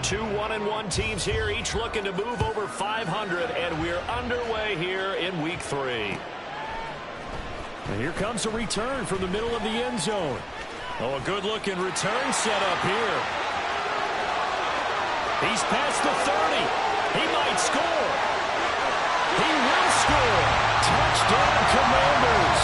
Two 1-1 teams here, each looking to move over 500, and we're underway here in week 3. And here comes a return from the middle of the end zone. Oh, a good-looking return set up here. He's past the 30. He might score. He will score. Touchdown, Commanders.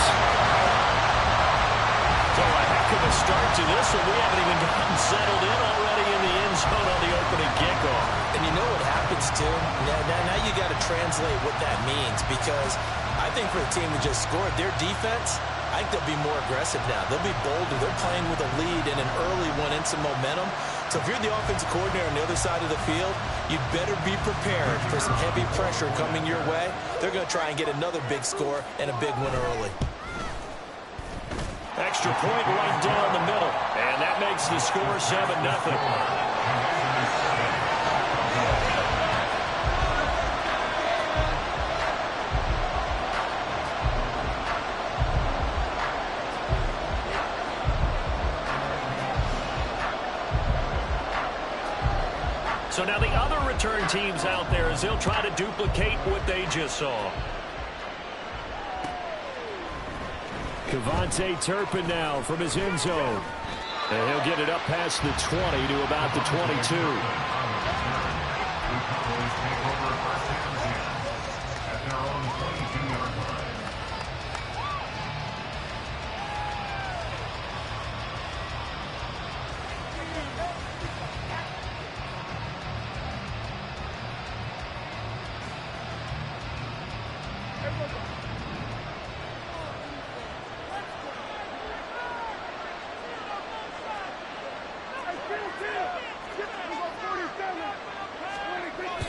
So a heck of a start to this one. We haven't even gotten settled in already in the end zone on the opening kickoff. And you know what happens, too? Now you got to translate what that means, because I think for the team that just scored, their defense, I think they'll be more aggressive now. They'll be bolder. They're playing with a lead and an early one and some momentum. So if you're the offensive coordinator on the other side of the field, you'd better be prepared for some heavy pressure coming your way. They're going to try and get another big score and a big one early. Extra point right down the middle. And that makes the score 7-0. So now the other return teams out there as they'll try to duplicate what they just saw. Kevontae Turpin now from his end zone. And he'll get it up past the 20 to about the 22.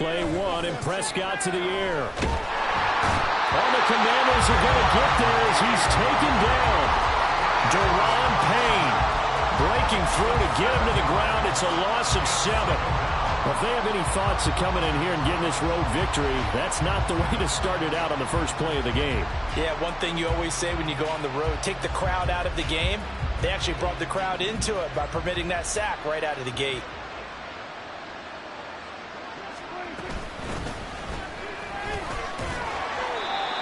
Play one, and Prescott to the air. All the Commanders are going to get there as he's taken down. Deron Payne breaking through to get him to the ground. It's a loss of 7. Well, if they have any thoughts of coming in here and getting this road victory, that's not the way to start it out on the first play of the game. Yeah, one thing you always say when you go on the road, take the crowd out of the game. They actually brought the crowd into it by permitting that sack right out of the gate.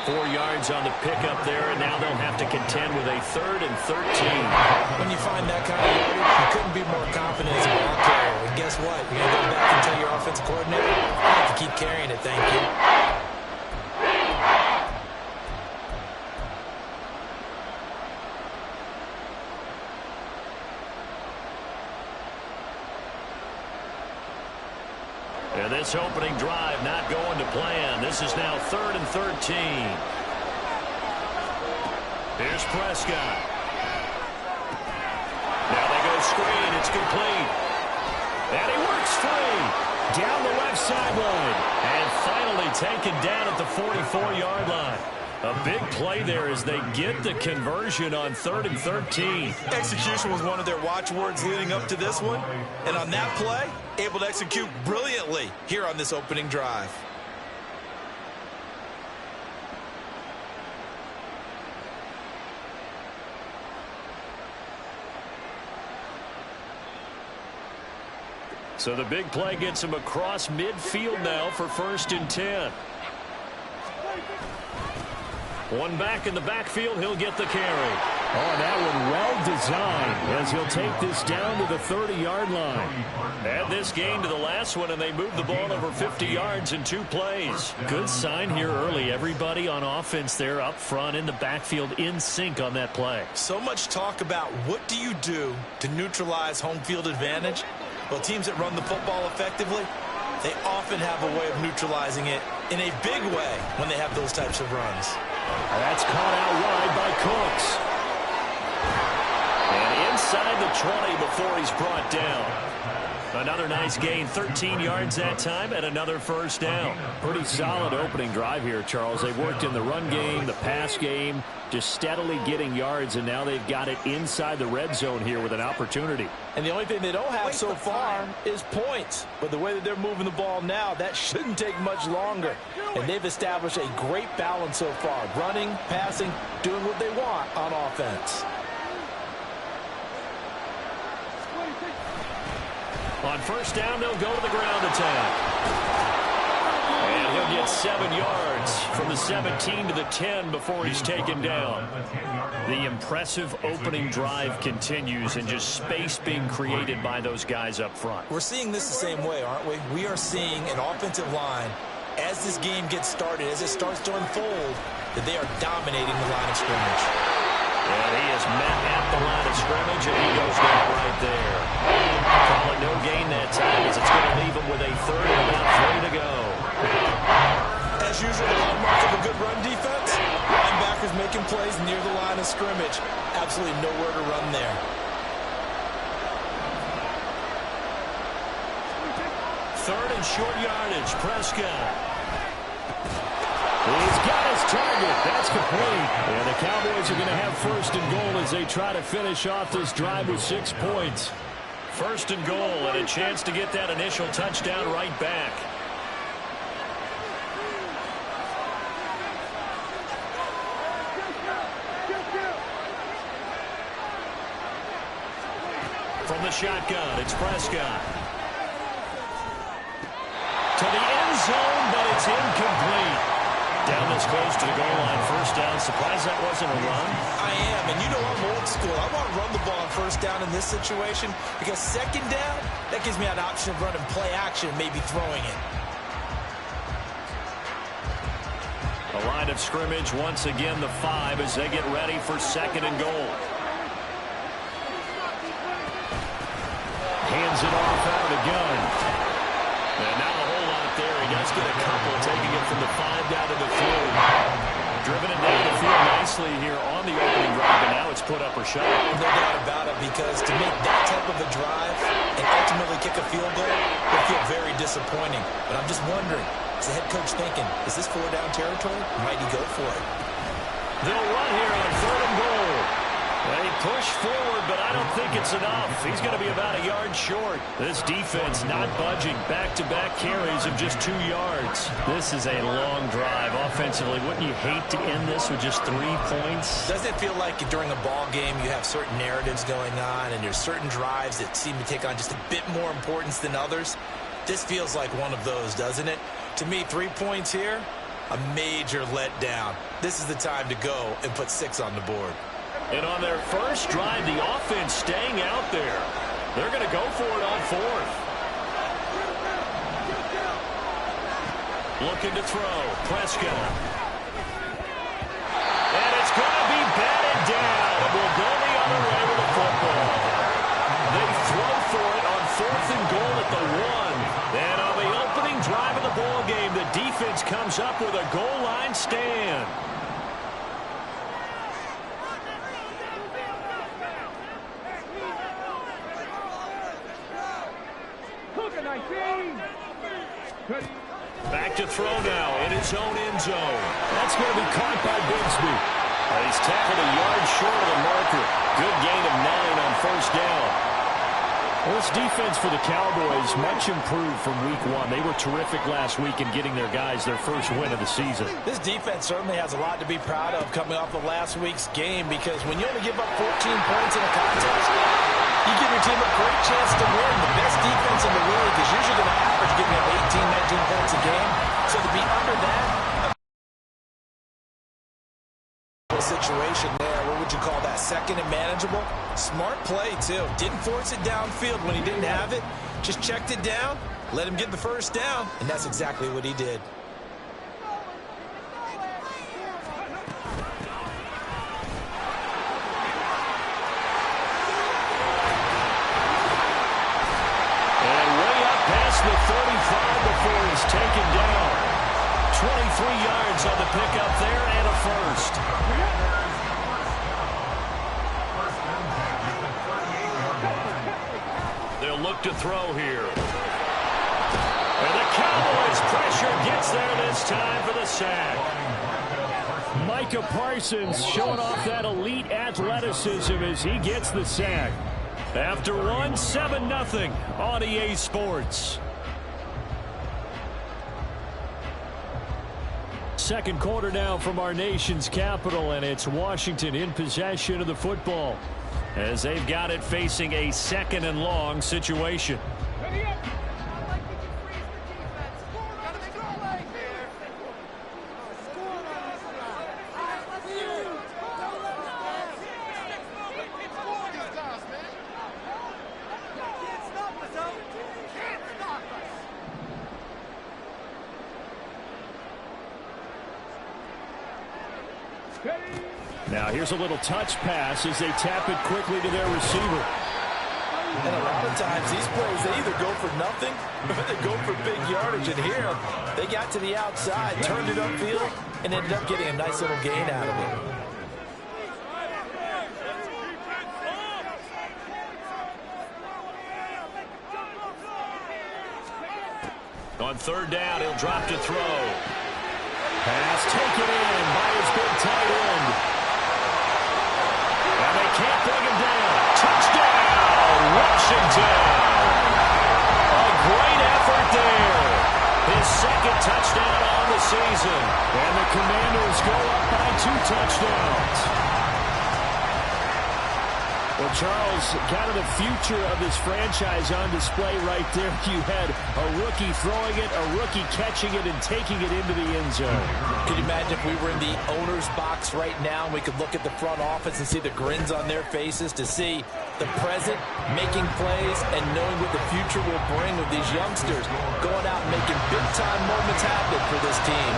Four yards on the pickup there, and now they'll have to contend with a 3rd and 13. When you find that kind of yardage, you couldn't be more confident as a ball carrier. And guess what? You're going to go back and tell your offensive coordinator, I have to keep carrying it, thank you. And this opening drive not going to plan. This is now 3rd and 13. Here's Prescott. Now they go screen. It's complete. And he works free. Down the left sideline. And finally taken down at the 44-yard line. A big play there as they get the conversion on 3rd and 13. Execution was one of their watchwords leading up to this one. And on that play, able to execute brilliantly here on this opening drive. So the big play gets him across midfield now for 1st and 10. One back in the backfield, he'll get the carry. Oh, that one well designed as he'll take this down to the 30-yard line. Add this gain to the last one, and they move the ball over 50 yards in 2 plays. Good sign here early. Everybody on offense there up front in the backfield in sync on that play. So much talk about what do you do to neutralize home field advantage. Well, teams that run the football effectively, they often have a way of neutralizing it in a big way when they have those types of runs. That's caught out wide by Cooks. And inside the 20 before he's brought down. Another nice gain, 13 yards that time, and another 1st down. Pretty solid opening drive here, Charles. They've worked in the run game, the pass game, just steadily getting yards, and now they've got it inside the red zone here with an opportunity. And the only thing they don't have so far is points. But the way that they're moving the ball now, that shouldn't take much longer. And they've established a great balance so far. Running, passing, doing what they want on offense. On first down, they'll go to the ground attack. And he'll get 7 yards from the 17 to the 10 before he's taken down. The impressive opening drive continues, and just space being created by those guys up front. We're seeing this the same way, aren't we? We are seeing an offensive line, as this game gets started, as it starts to unfold, that they are dominating the line of scrimmage. And he is met at the line of scrimmage, and he goes down right there. Calling no gain that time, as it's going to leave him with a third and about 3 to go. As usual, the hallmark of a good run defense, linebackers making plays near the line of scrimmage. Absolutely nowhere to run there. Third and short yardage, Prescott. He's got his target. That's complete. And the Cowboys are going to have first and goal as they try to finish off this drive with 6 points. First and goal, and a chance to get that initial touchdown right back. From the shotgun, it's Prescott. To the end zone, but it's incomplete. Down this close to the goal line, first down. Surprised that wasn't a run? I am, and you know I'm old school. I want to run the ball on first down in this situation because second down, that gives me an option of running play action and maybe throwing it. A line of scrimmage, once again the 5 as they get ready for second and goal. Hands it off out of the gun. And not a whole lot there. He does get a couple, taking it from the 5 down to the 3. Driven it down the field nicely here on the opening drive, and now it's put up or shut. No doubt about it, because to make that type of a drive and ultimately kick a field goal would feel very disappointing. But I'm just wondering, is the head coach thinking, is this 4-down territory? Might he go for it? They'll run here on third and goal. They push forward, but I don't think it's enough. He's going to be about a yard short. This defense not budging. Back-to-back carries of just 2 yards. This is a long drive offensively. Wouldn't you hate to end this with just 3 points? Doesn't it feel like during a ball game you have certain narratives going on and there's certain drives that seem to take on just a bit more importance than others? This feels like one of those, doesn't it? To me, 3 points here, a major letdown. This is the time to go and put 6 on the board. And on their first drive, the offense staying out there. They're going to go for it on 4th. Looking to throw. Prescott. And it's going to be batted down. And we'll go the other way with the football. They throw for it on 4th and goal at the 1. And on the opening drive of the ball game, the defense comes up with a goal line stand. Back to throw now in his own end zone. That's going to be caught by Bigsby. He's tackled a yard short of the marker. Good gain of 9 on first down. Well, this defense for the Cowboys much improved from week 1. They were terrific last week in getting their guys their first win of the season. This defense certainly has a lot to be proud of coming off of last week's game, because when you only give up 14 points in a contest, you give your team a great chance to win. The best defense in the league is usually going to average giving up 18, 19 points a game. So to be under that situation there, what would you call that? Second and manageable? Smart play, too. Didn't force it downfield when he didn't have it. Just checked it down, let him get the first down, and that's exactly what he did. The 35 before he's taken down. 23 yards on the pickup there and a first. They'll look to throw here. And the Cowboys pressure gets there this time for the sack. Micah Parsons showing off that elite athleticism as he gets the sack. After one, 7-0 on EA Sports. Second quarter now from our nation's capital, and it's Washington in possession of the football. as they've got it facing a 2nd and long situation. Now here's a little touch pass as they tap it quickly to their receiver. And a lot of times these plays, they either go for nothing or they go for big yardage. And here, they got to the outside, turned it upfield, and ended up getting a nice little gain out of it. On 3rd down, he'll drop to throw. Pass taken in by his big tight end. And they can't bring him down. Touchdown, Washington. A great effort there. His 2nd touchdown on the season. And the Commanders go up by 2 touchdowns. Well, Charles, kind of the future of this franchise on display right there. You had a rookie throwing it, a rookie catching it, and taking it into the end zone. Could you imagine if we were in the owner's box right now and we could look at the front office and see the grins on their faces, to see the present making plays and knowing what the future will bring with these youngsters going out and making big-time moments happen for this team.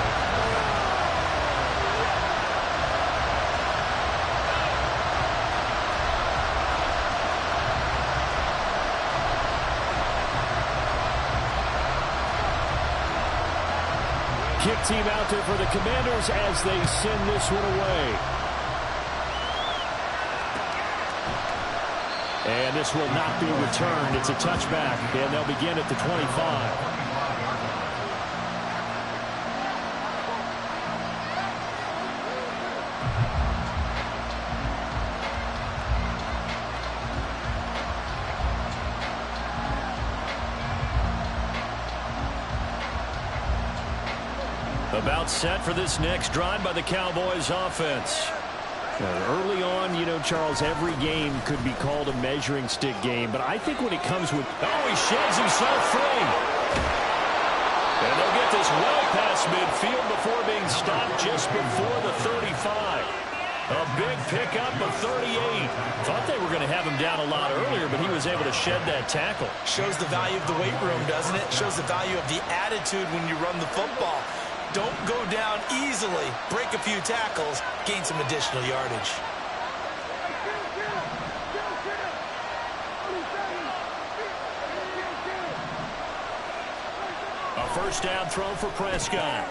Kick team out there for the Commanders as they send this one away. And this will not be returned. It's a touchback, and they'll begin at the 25. About set for this next drive by the Cowboys offense. Early on, you know, Charles, every game could be called a measuring stick game, but I think when it comes with... Oh, he sheds himself free. And they'll get this well past midfield before being stopped just before the 35. A big pickup of 38. Thought they were going to have him down a lot earlier, but he was able to shed that tackle. Shows the value of the weight room, doesn't it? Shows the value of the attitude when you run the football. Don't go down easily. Break a few tackles. Gain some additional yardage. A first down throw for Prescott.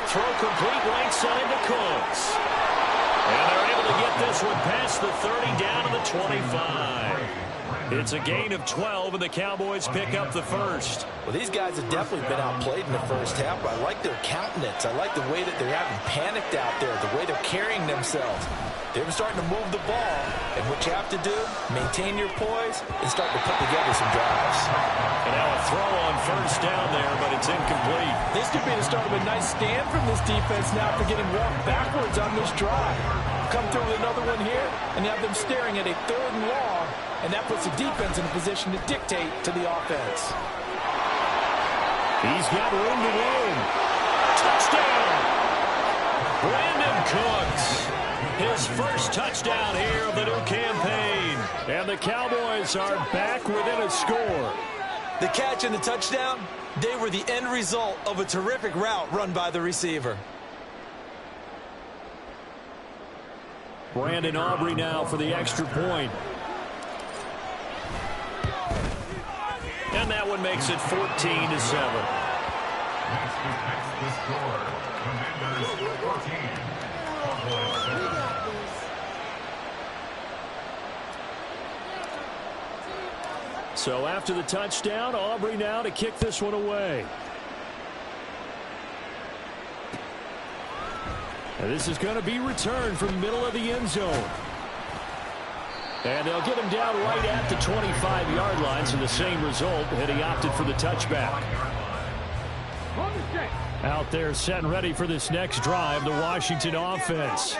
Throw complete right side to Cooks. And they're able to get this one past the 30 down to the 25. It's a gain of 12, and the Cowboys pick up the first. Well, these guys have definitely been outplayed in the first half, but I like their countenance. I like the way that they're having panicked out there, the way they're carrying themselves. They're starting to move the ball, and what you have to do, maintain your poise and start to put together some drives. And now a throw on first down there, but it's incomplete. This could be the start of a nice stand from this defense now for getting walked backwards on this drive. Come through with another one here, and you have them staring at a 3rd and long, and that puts the defense in a position to dictate to the offense. He's got room to roam. Touchdown! Brandon Cooks. His first touchdown here of the new campaign. And the Cowboys are back within a score. The catch and the touchdown, they were the end result of a terrific route run by the receiver. Brandon Aubrey now for the extra point. And that one makes it 14-7. So after the touchdown, Aubrey now to kick this one away. And this is going to be returned from the middle of the end zone. And they'll get him down right at the 25-yard line, so the same result, and he opted for the touchback. Out there set and ready for this next drive, the Washington offense.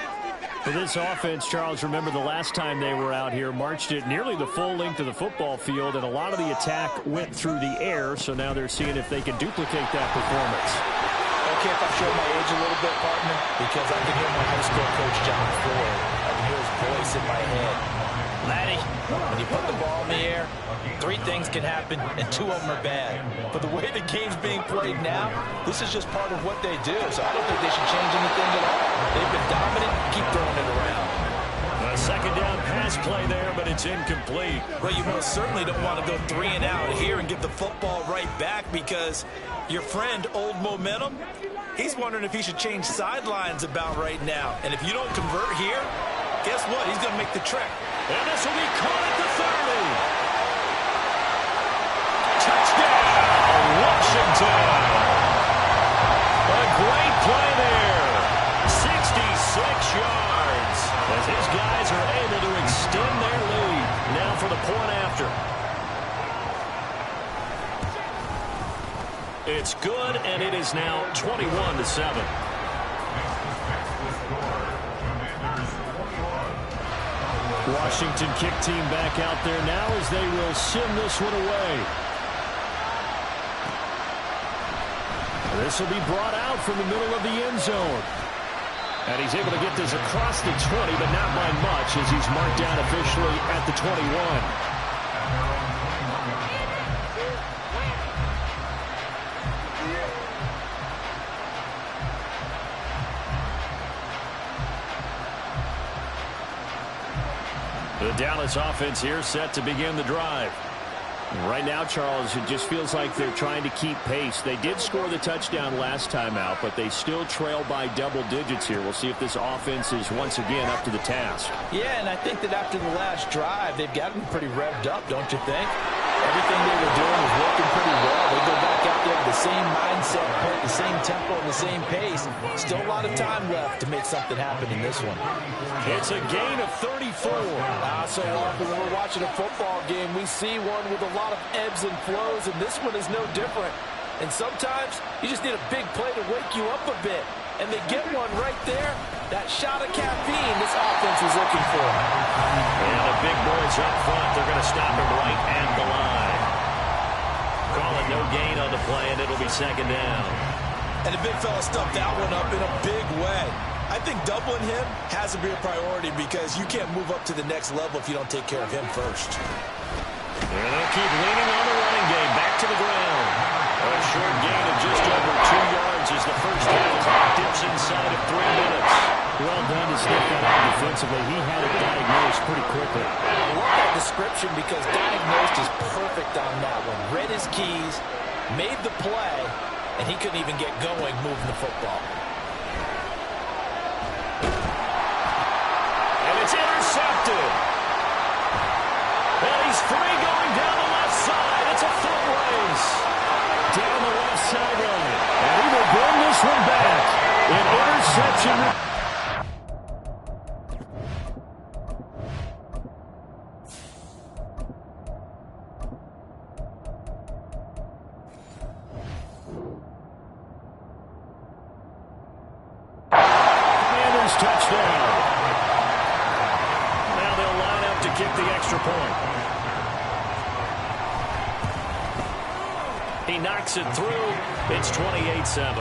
For this offense, Charles, remember the last time they were out here, marched it nearly the full length of the football field, and a lot of the attack went through the air, so now they're seeing if they can duplicate that performance. Okay, if I show my age a little bit, partner, because I can hear my high school coach, John Ford. I can hear his voice in my head. Laddie, when you put the ball in the air, 3 things can happen, and 2 of them are bad. But the way the game's being played now, this is just part of what they do. So I don't think they should change anything at all. They've been dominant. Keep throwing it around. A second down pass play there, but it's incomplete. Well, you most certainly don't want to go 3 and out here and get the football right back because your friend, Old Momentum, he's wondering if he should change sidelines about right now. And if you don't convert here, guess what? He's going to make the trek. And this will be caught at the 30. Touchdown, Washington. A great play there. 66 yards. As his guys are able to extend their lead. Now for the point after. It's good, and it is now 21-7. Washington kick team back out there now as they will send this one away. This will be brought out from the middle of the end zone. And he's able to get this across the 20, but not by much as he's marked down officially at the 21. The Dallas offense here set to begin the drive. Right now, Charles, it just feels like they're trying to keep pace. They did score the touchdown last time out, but they still trail by double digits here. We'll see if this offense is once again up to the task. Yeah, and I think that after the last drive, they've gotten pretty revved up, don't you think? Everything they were doing was working pretty well. They go back out there with the same mindset, the same tempo, and the same pace. Still a lot of time left to make something happen in this one. It's a gain of 34. So often when we're watching a football game, we see one with a lot of ebbs and flows, and this one is no different. And sometimes you just need a big play to wake you up a bit. And they get one right there. That shot of caffeine this offense was looking for. And the big boys up front, they're going to stop him right at the line. Call it no gain on the play, and it'll be second down. And the big fella stuffed that one up in a big way. I think doubling him has to be a priority because you can't move up to the next level if you don't take care of him first. And they'll keep leaning on the running game. Back to the ground. A short gain of just over 2 yards as the first half clock dips inside of 3 minutes. Well done to sniff that out defensively. He had it diagnosed pretty quickly. I love that description because diagnosed is perfect on that one. Read his keys, made the play, and he couldn't even get going moving the football. And it's intercepted. And he's free going down the left side. It's a foot race. Down the left sideline. And he will bring this one back. An interception. Commanders touchdown. Now they'll line up to kick the extra point. He knocks it through. It's 28-7.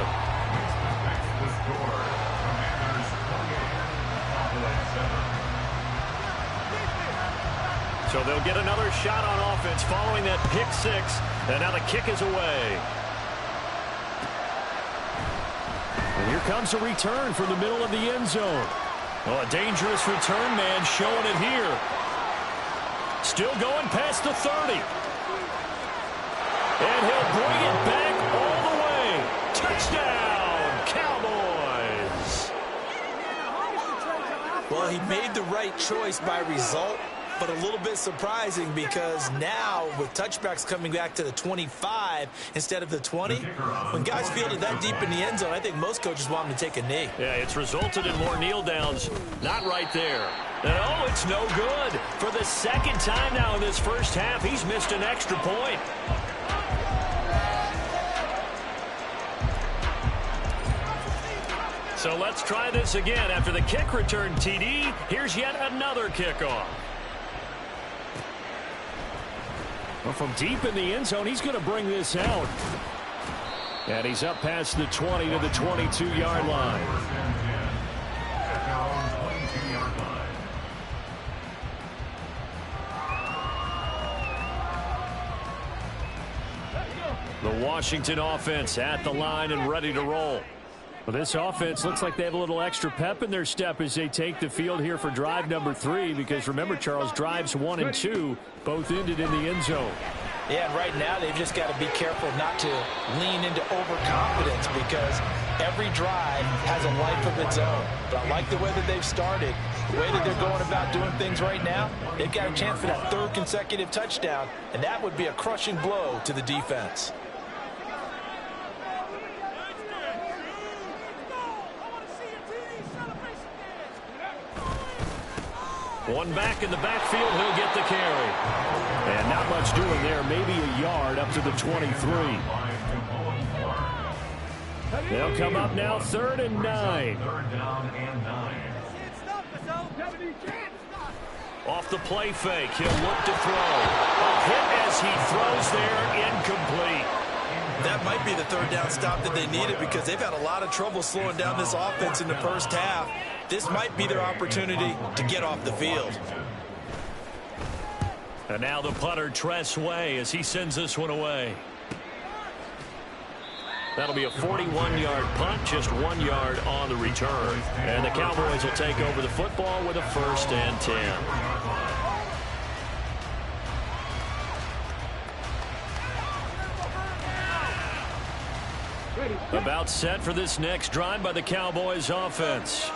So they'll get another shot on offense following that pick six. And now the kick is away. And here comes a return from the middle of the end zone. Well, a dangerous return man showing it here. Still going past the 30. And he'll bring it back all the way. Touchdown, Cowboys. Well, he made the right choice by result, but a little bit surprising because now with touchbacks coming back to the 25 instead of the 20, when guys fielded that deep in the end zone, I think most coaches want them to take a knee. Yeah, it's resulted in more kneel downs. Not right there. And oh, it's no good. For the second time now in this first half, he's missed an extra point. So let's try this again. After the kick return TD, here's yet another kickoff. Well, from deep in the end zone, he's going to bring this out. And he's up past the 20 to the 22-yard line. The Washington offense at the line and ready to roll. Well, this offense looks like they have a little extra pep in their step as they take the field here for drive number 3, because remember, Charles, drives 1 and 2 both ended in the end zone. Yeah, and right now they've just got to be careful not to lean into overconfidence, because every drive has a life of its own. But I like the way that they've started, the way that they're going about doing things right now. They've got a chance for that 3rd consecutive touchdown, and that would be a crushing blow to the defense. One back in the backfield, he'll get the carry. And not much doing there, maybe a yard up to the 23. They'll come up now 3rd and 9. Off the play fake, he'll look to throw. A hit as he throws there, incomplete. That might be the 3rd down stop that they needed, because they've had a lot of trouble slowing down this offense in the first half. This might be their opportunity to get off the field. And now the punter, Tress Way, as he sends this one away. That'll be a 41-yard punt, just 1 yard on the return. And the Cowboys will take over the football with a 1st and 10. About set for this next drive by the Cowboys offense.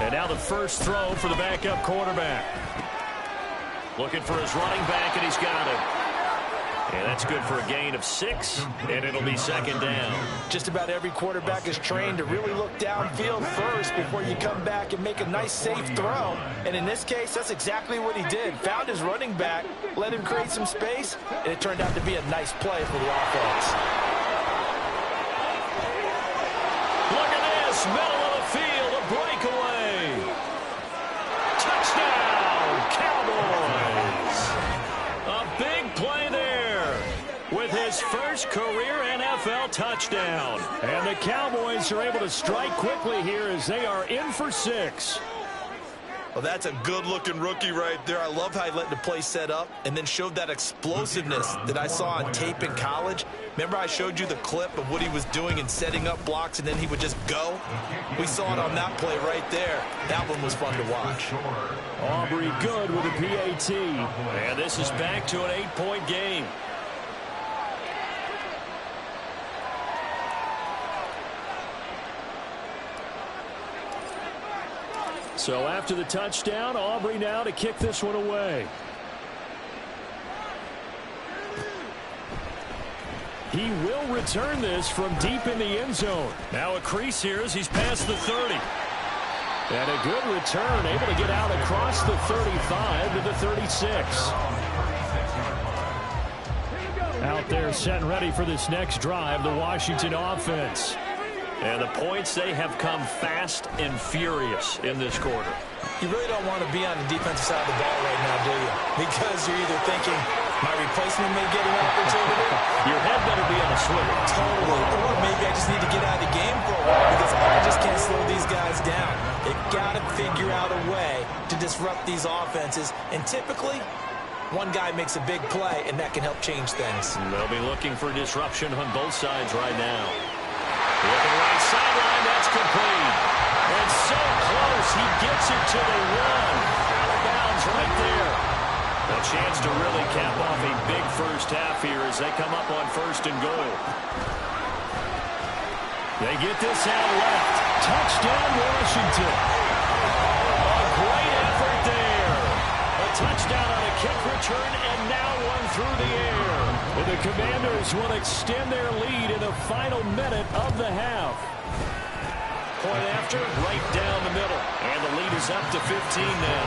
And now the first throw for the backup quarterback. Looking for his running back, and he's got it. And that's good for a gain of 6, and it'll be 2nd down. Just about every quarterback is trained to really look downfield first before you come back and make a nice, safe throw. And in this case, that's exactly what he did. Found his running back, let him create some space, and it turned out to be a nice play for the offense. Look at this, middle of the field, a breakaway. Touchdown, Cowboys. A big play there with his first career NFL touchdown. And the Cowboys are able to strike quickly here as they are in for 6. Well, that's a good-looking rookie right there. I love how he let the play set up and then showed that explosiveness that I saw on tape in college. Remember I showed you the clip of what he was doing and setting up blocks, and then he would just go? We saw it on that play right there. That one was fun to watch. Aubrey good with a PAT. And this is back to an 8-point game. So after the touchdown, Aubrey now to kick this one away. He will return this from deep in the end zone. Now a crease here as he's past the 30. And a good return, able to get out across the 35 to the 36. Out there set and ready for this next drive, the Washington offense. And the points, they have come fast and furious in this quarter. You really don't want to be on the defensive side of the ball right now, do you? Because you're either thinking, my replacement may get an opportunity. Your head better be on a swivel. Totally. Or maybe I just need to get out of the game for a while, because I just can't slow these guys down. They've got to figure out a way to disrupt these offenses. And typically, one guy makes a big play, and that can help change things. They'll be looking for disruption on both sides right now. Looking right sideline, that's complete. And so close, he gets it to the 1. Out of bounds right there. A chance to really cap off a big first half here as they come up on 1st and goal. They get this out left. Touchdown, Washington. A great effort there. A touchdown on a kick return, and now one through the air. And the Commanders will extend their lead in the final minute of the half. Point after, right down the middle. And the lead is up to 15 now.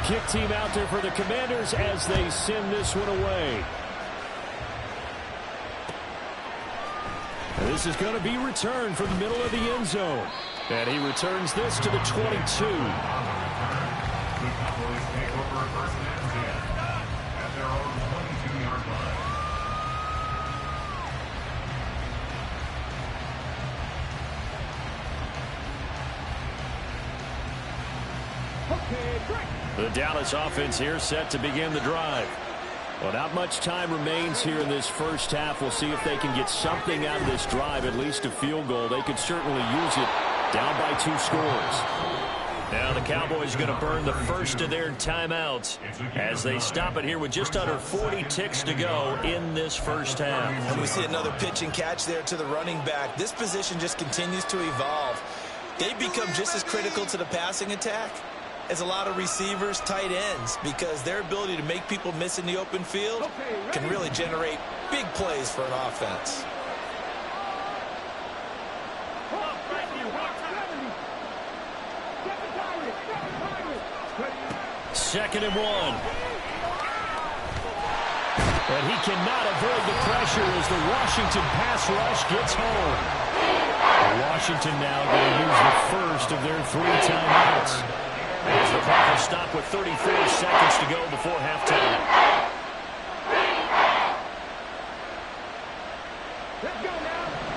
Kick team out there for the Commanders as they send this one away. And this is going to be returned from the middle of the end zone. And he returns this to the 22. The Dallas offense here set to begin the drive. Well, not much time remains here in this first half. We'll see if they can get something out of this drive, at least a field goal. They could certainly use it, down by 2 scores. Now the Cowboys are going to burn the first of their timeouts as they stop it here with just under 40 ticks to go in this first half. And we see another pitch and catch there to the running back. This position just continues to evolve. They become just as critical to the passing attack as a lot of receivers, tight ends, because their ability to make people miss in the open field can really generate big plays for an offense. Second and 1. But he cannot avoid the pressure as the Washington pass rush gets home. Washington now going to use the first of their 3 timeouts. As the clock will stop with 34 seconds to go before halftime.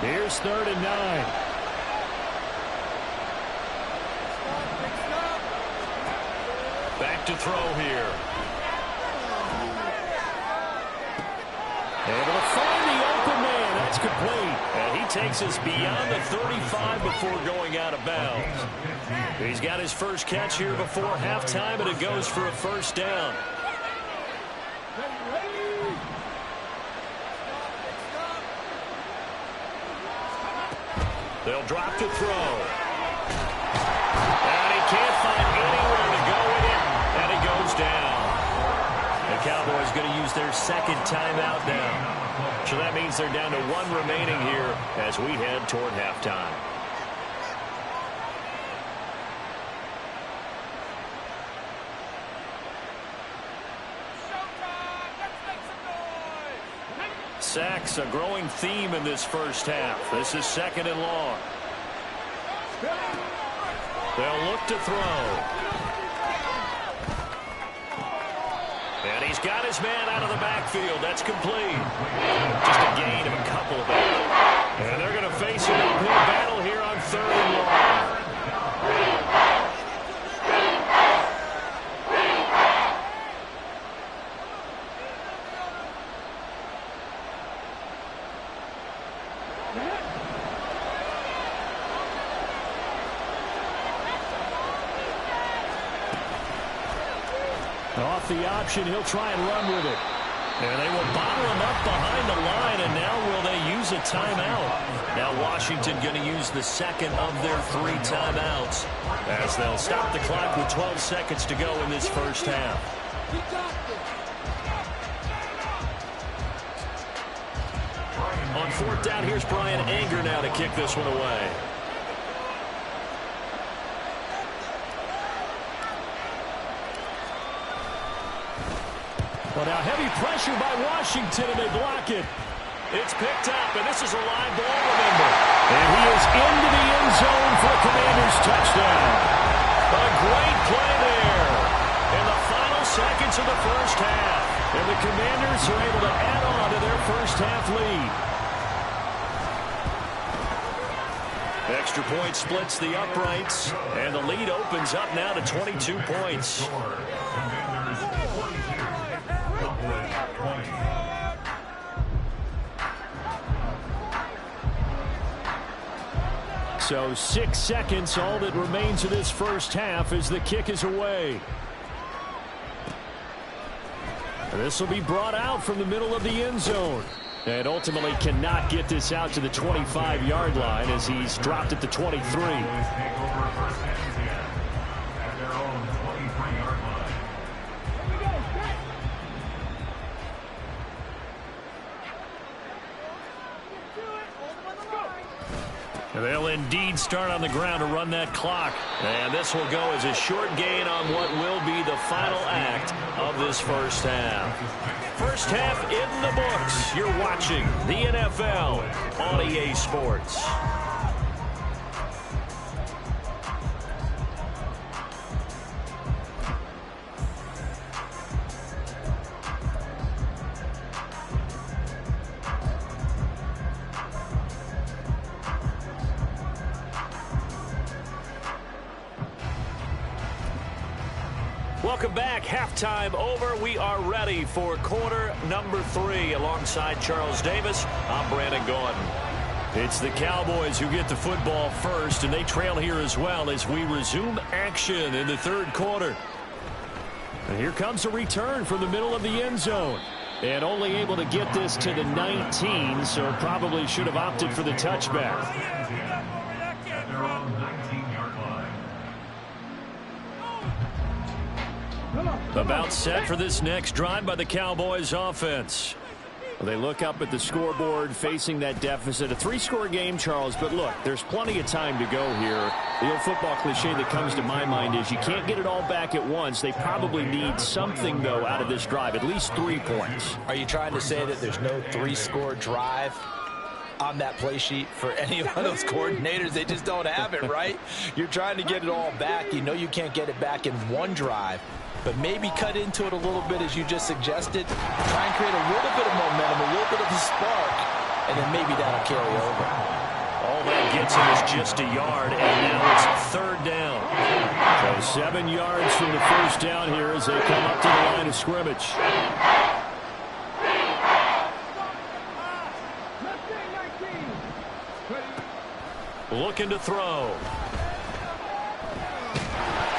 Here's 3rd and 9. Back to throw here. Able to find the open man. That's complete. And he takes us beyond the 35 before going out of bounds. He's got his first catch here before halftime, and it goes for a first down. They'll drop to throw. And he can't find anywhere to go with it, and he goes down. The Cowboys going to use their second timeout now. So that means they're down to 1 remaining here as we head toward halftime. Sacks, a growing theme in this first half. This is 2nd and long. They'll look to throw. And he's got his man out of the backfield. That's complete. Just a gain of a couple of them. And they're going to face an uphill battle here on 3rd and long. Off the option, he'll try and run with it. And they will bottle him up behind the line, and now will they use a timeout? Now Washington going to use the second of their 3 timeouts as they'll stop the clock with 12 seconds to go in this first half. On 4th down, here's Brian Anger now to kick this one away. Well, now heavy pressure by Washington, and they block it. It's picked up, and this is a live ball, remember. And he is into the end zone for a Commanders touchdown. A great play there in the final seconds of the first half. And the Commanders are able to add on to their first half lead. Extra point splits the uprights, and the lead opens up now to 22 points. So 6 seconds, all that remains of this first half as the kick is away. And this will be brought out from the middle of the end zone. And ultimately cannot get this out to the 25-yard line as he's dropped at the 23. They'll indeed start on the ground to run that clock. And this will go as a short gain on what will be the final act of this first half. First half in the books. You're watching the NFL on EA Sports. Welcome back. Halftime over. We are ready for quarter number 3. Alongside Charles Davis, I'm Brandon Gordon. It's the Cowboys who get the football first, and they trail here as well as we resume action in the third quarter. And here comes a return from the middle of the end zone. And only able to get this to the 19, so probably should have opted for the touchback. About set for this next drive by the Cowboys offense. They look up at the scoreboard facing that deficit. A 3-score game, Charles, but look, there's plenty of time to go here. The old football cliche that comes to my mind is you can't get it all back at once. They probably need something, though, out of this drive, at least 3 points. Are you trying to say that there's no 3-score drive on that play sheet for any of those coordinators? They just don't have it, right? You're trying to get it all back. You know you can't get it back in one drive. But maybe cut into it a little bit, as you just suggested. Try and create a little bit of momentum, a little bit of a spark, and then maybe that'll carry over. All that gets him is just a yard, and now it's third down. So 7 yards from the first down here as they come up to the line of scrimmage. Looking to throw.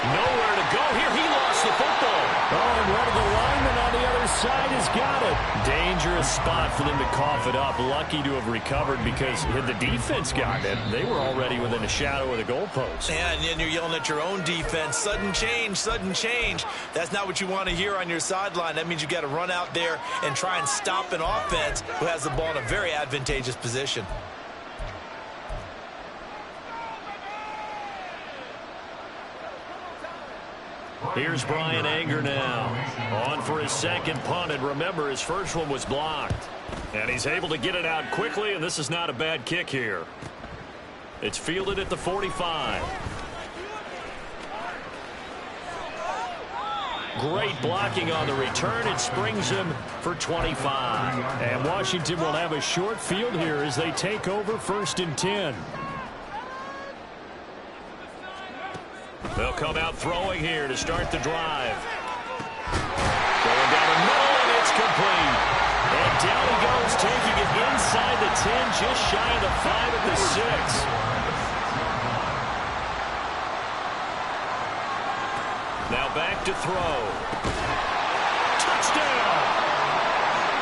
Nowhere to go here. He lost the football. Oh, and one of the linemen on the other side has got it. Dangerous spot for them to cough it up. Lucky to have recovered, because had the defense gotten it, they were already within a shadow of the goalpost. Yeah, and then you're yelling at your own defense. Sudden change, sudden change. That's not what you want to hear on your sideline. That means you got to run out there and try and stop an offense who has the ball in a very advantageous position. Here's Brian Anger now. On for his second punt, and remember, his first one was blocked. And he's able to get it out quickly, and this is not a bad kick here. It's fielded at the 45. Great blocking on the return. It springs him for 25. And Washington will have a short field here as they take over 1st and 10. They'll come out throwing here to start the drive. Going down the middle, and it's complete. And down he goes, taking it inside the 10, just shy of the 5 at the 6. Now back to throw. Touchdown!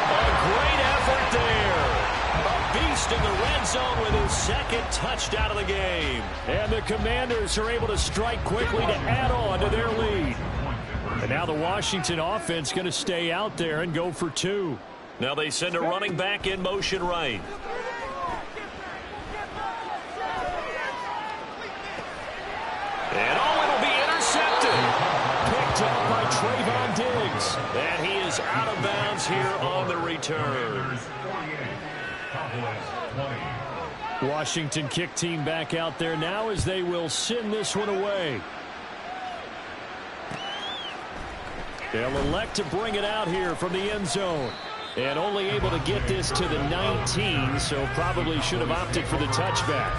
A great effort there. A beast in the red zone with his second touchdown of the game. And the Commanders are able to strike quickly to add on to their lead. And now the Washington offense going to stay out there and go for 2. Now they send a running back in motion right. And it'll be intercepted. Picked up by Trayvon Diggs. And he is out of bounds here on the return. Washington kick team back out there now as they will send this one away. They'll elect to bring it out here from the end zone. And only able to get this to the 19, so probably should have opted for the touchback.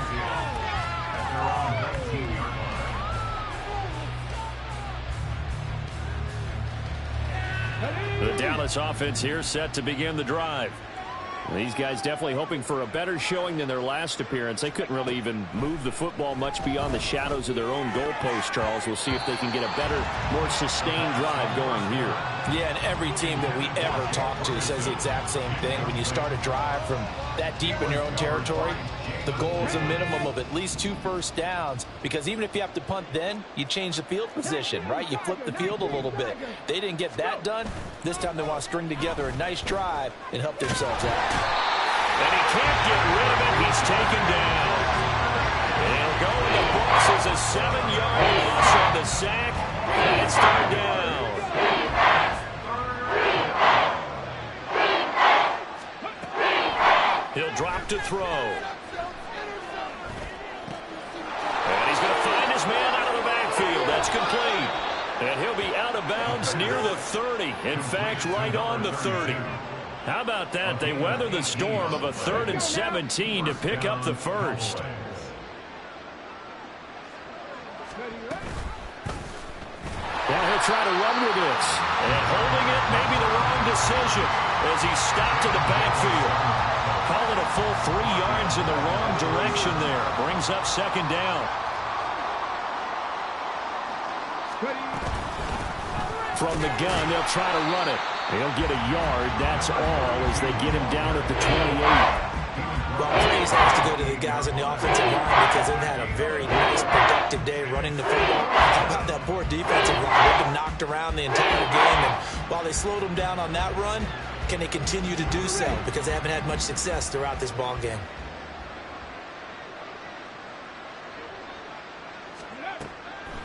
The Dallas offense here set to begin the drive. These guys definitely hoping for a better showing than their last appearance. They couldn't really even move the football much beyond the shadows of their own goalpost, Charles. We'll see if they can get a better, more sustained drive going here. Yeah, and every team that we ever talk to says the exact same thing. When you start a drive from that deep in your own territory, the goal is a minimum of at least 2 first downs, because even if you have to punt then, you change the field position, right? You flip the field a little bit. They didn't get that done. This time they want to string together a nice drive and help themselves out. And he can't get rid of it. He's taken down. There's a 7-yard loss on the sack, and it's third down. He'll drop to throw. And he's going to find his man out of the backfield. That's complete. And he'll be out of bounds near the 30. In fact, right on the 30. How about that? They weather the storm of a 3rd and 17 to pick up the first. Now he'll try to run with this. And holding it may be the wrong decision as he stopped in the backfield. Call it a full 3 yards in the wrong direction there. Brings up second down. From the gun, they'll try to run it. He'll get a yard, that's all, as they get him down at the 28. Well, praise has to go to the guys in the offensive line because they've had a very nice, productive day running the football. How about that poor defensive line? They've been knocked around the entire game, and while they slowed them down on that run, can they continue to do so? Because they haven't had much success throughout this ball game.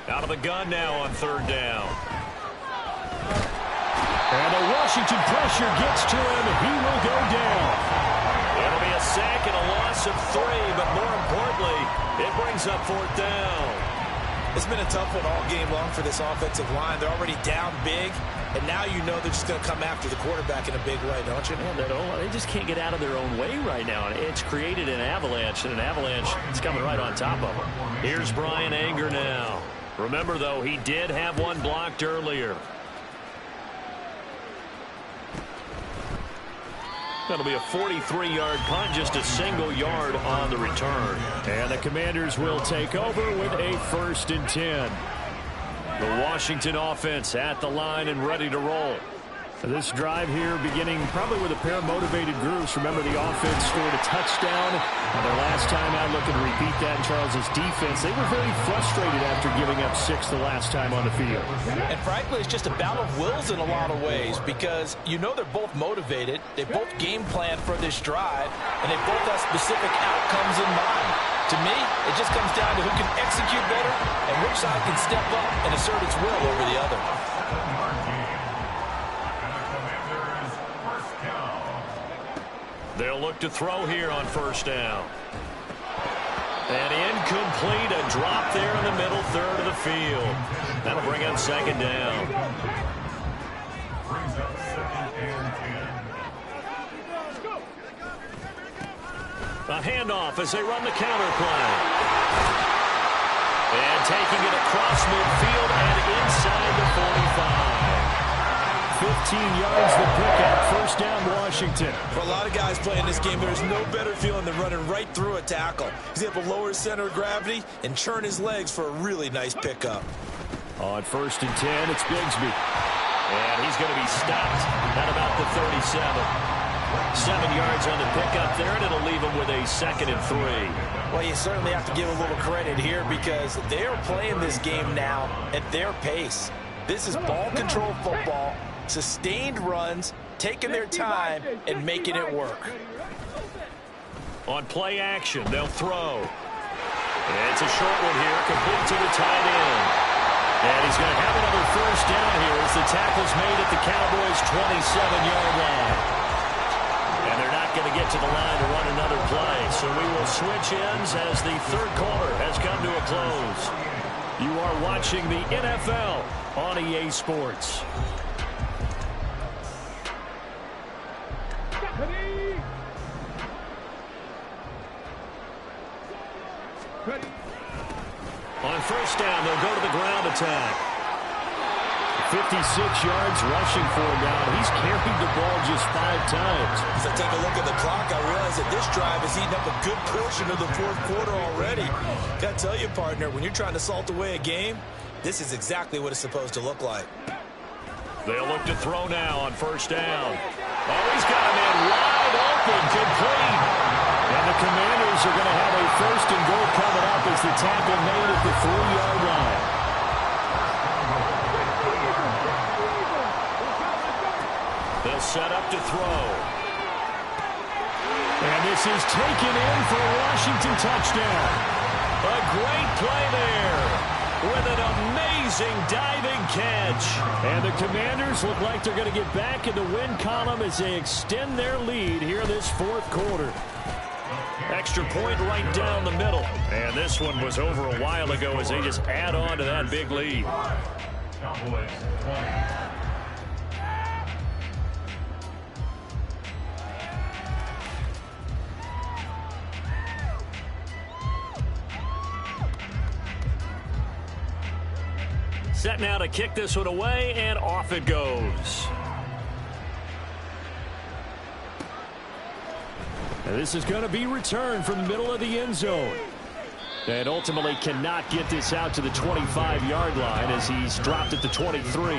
Out of the gun now on third down. And the Washington pressure gets to him. He will go down. It'll be a sack and a loss of 3, but more importantly, it brings up fourth down. It's been a tough one all game long for this offensive line. They're already down big, and now you know they're just going to come after the quarterback in a big way, don't you? Well, they just can't get out of their own way right now. And it's created an avalanche, and an avalanche is coming right on top of them. Here's Brian Anger now. Remember, though, he did have one blocked earlier. That'll be a 43-yard punt, just a single yard on the return. And the Commanders will take over with a 1st and 10. The Washington offense at the line and ready to roll. This drive here beginning probably with a pair of motivated groups. Remember, the offense scored a touchdown. And their last time out, looking to repeat that in Charles's defense. They were very frustrated after giving up 6 the last time on the field. And frankly, it's just a battle of wills in a lot of ways because you know they're both motivated. They both game plan for this drive, and they both have specific outcomes in mind. To me, it just comes down to who can execute better and which side can step up and assert its will over the other. They'll look to throw here on first down. And incomplete, a drop there in the middle third of the field. That'll bring up second down. A handoff as they run the counter play. And taking it across midfield and inside the 45. 15 yards the pickup. First down, Washington. For a lot of guys playing this game, there's no better feeling than running right through a tackle. He's able to lower his center of gravity and churn his legs for a really nice pickup. On 1st and 10, it's Bigsby. And he's going to be stopped at about the 37. 7 yards on the pickup there, and it'll leave him with a 2nd and 3. Well, you certainly have to give a little credit here because they are playing this game now at their pace. This is ball control football, sustained runs, taking their time, and making it work. On play action, they'll throw. It's a short one here, complete to the tight end. And he's going to have another first down here as the tackle's made at the Cowboys' 27-yard line. And they're not going to get to the line to run another play. So we will switch ends as the third quarter has come to a close. You are watching the NFL on EA Sports. On first down, they'll go to the ground attack. 56 yards rushing for him now. He's carried the ball just 5 times. As I take a look at the clock, I realize that this drive has eaten up a good portion of the fourth quarter already. Got to tell you, partner, when you're trying to salt away a game, this is exactly what it's supposed to look like. They'll look to throw now on first down. Oh, he's got a man wide open, complete. And the Commanders are going to have a 1st and goal coming up as the tackle made at the 3-yard line. They'll set up to throw. And this is taken in for a Washington touchdown. A great play there with an amazing diving catch. And the Commanders look like they're going to get back in the win column as they extend their lead here this fourth quarter. Extra point right down the middle. And this one was over a while ago as they just add on to that big lead. Set now to kick this one away, and off it goes. And this is going to be returned from the middle of the end zone. And ultimately cannot get this out to the 25-yard line as he's dropped at the 23.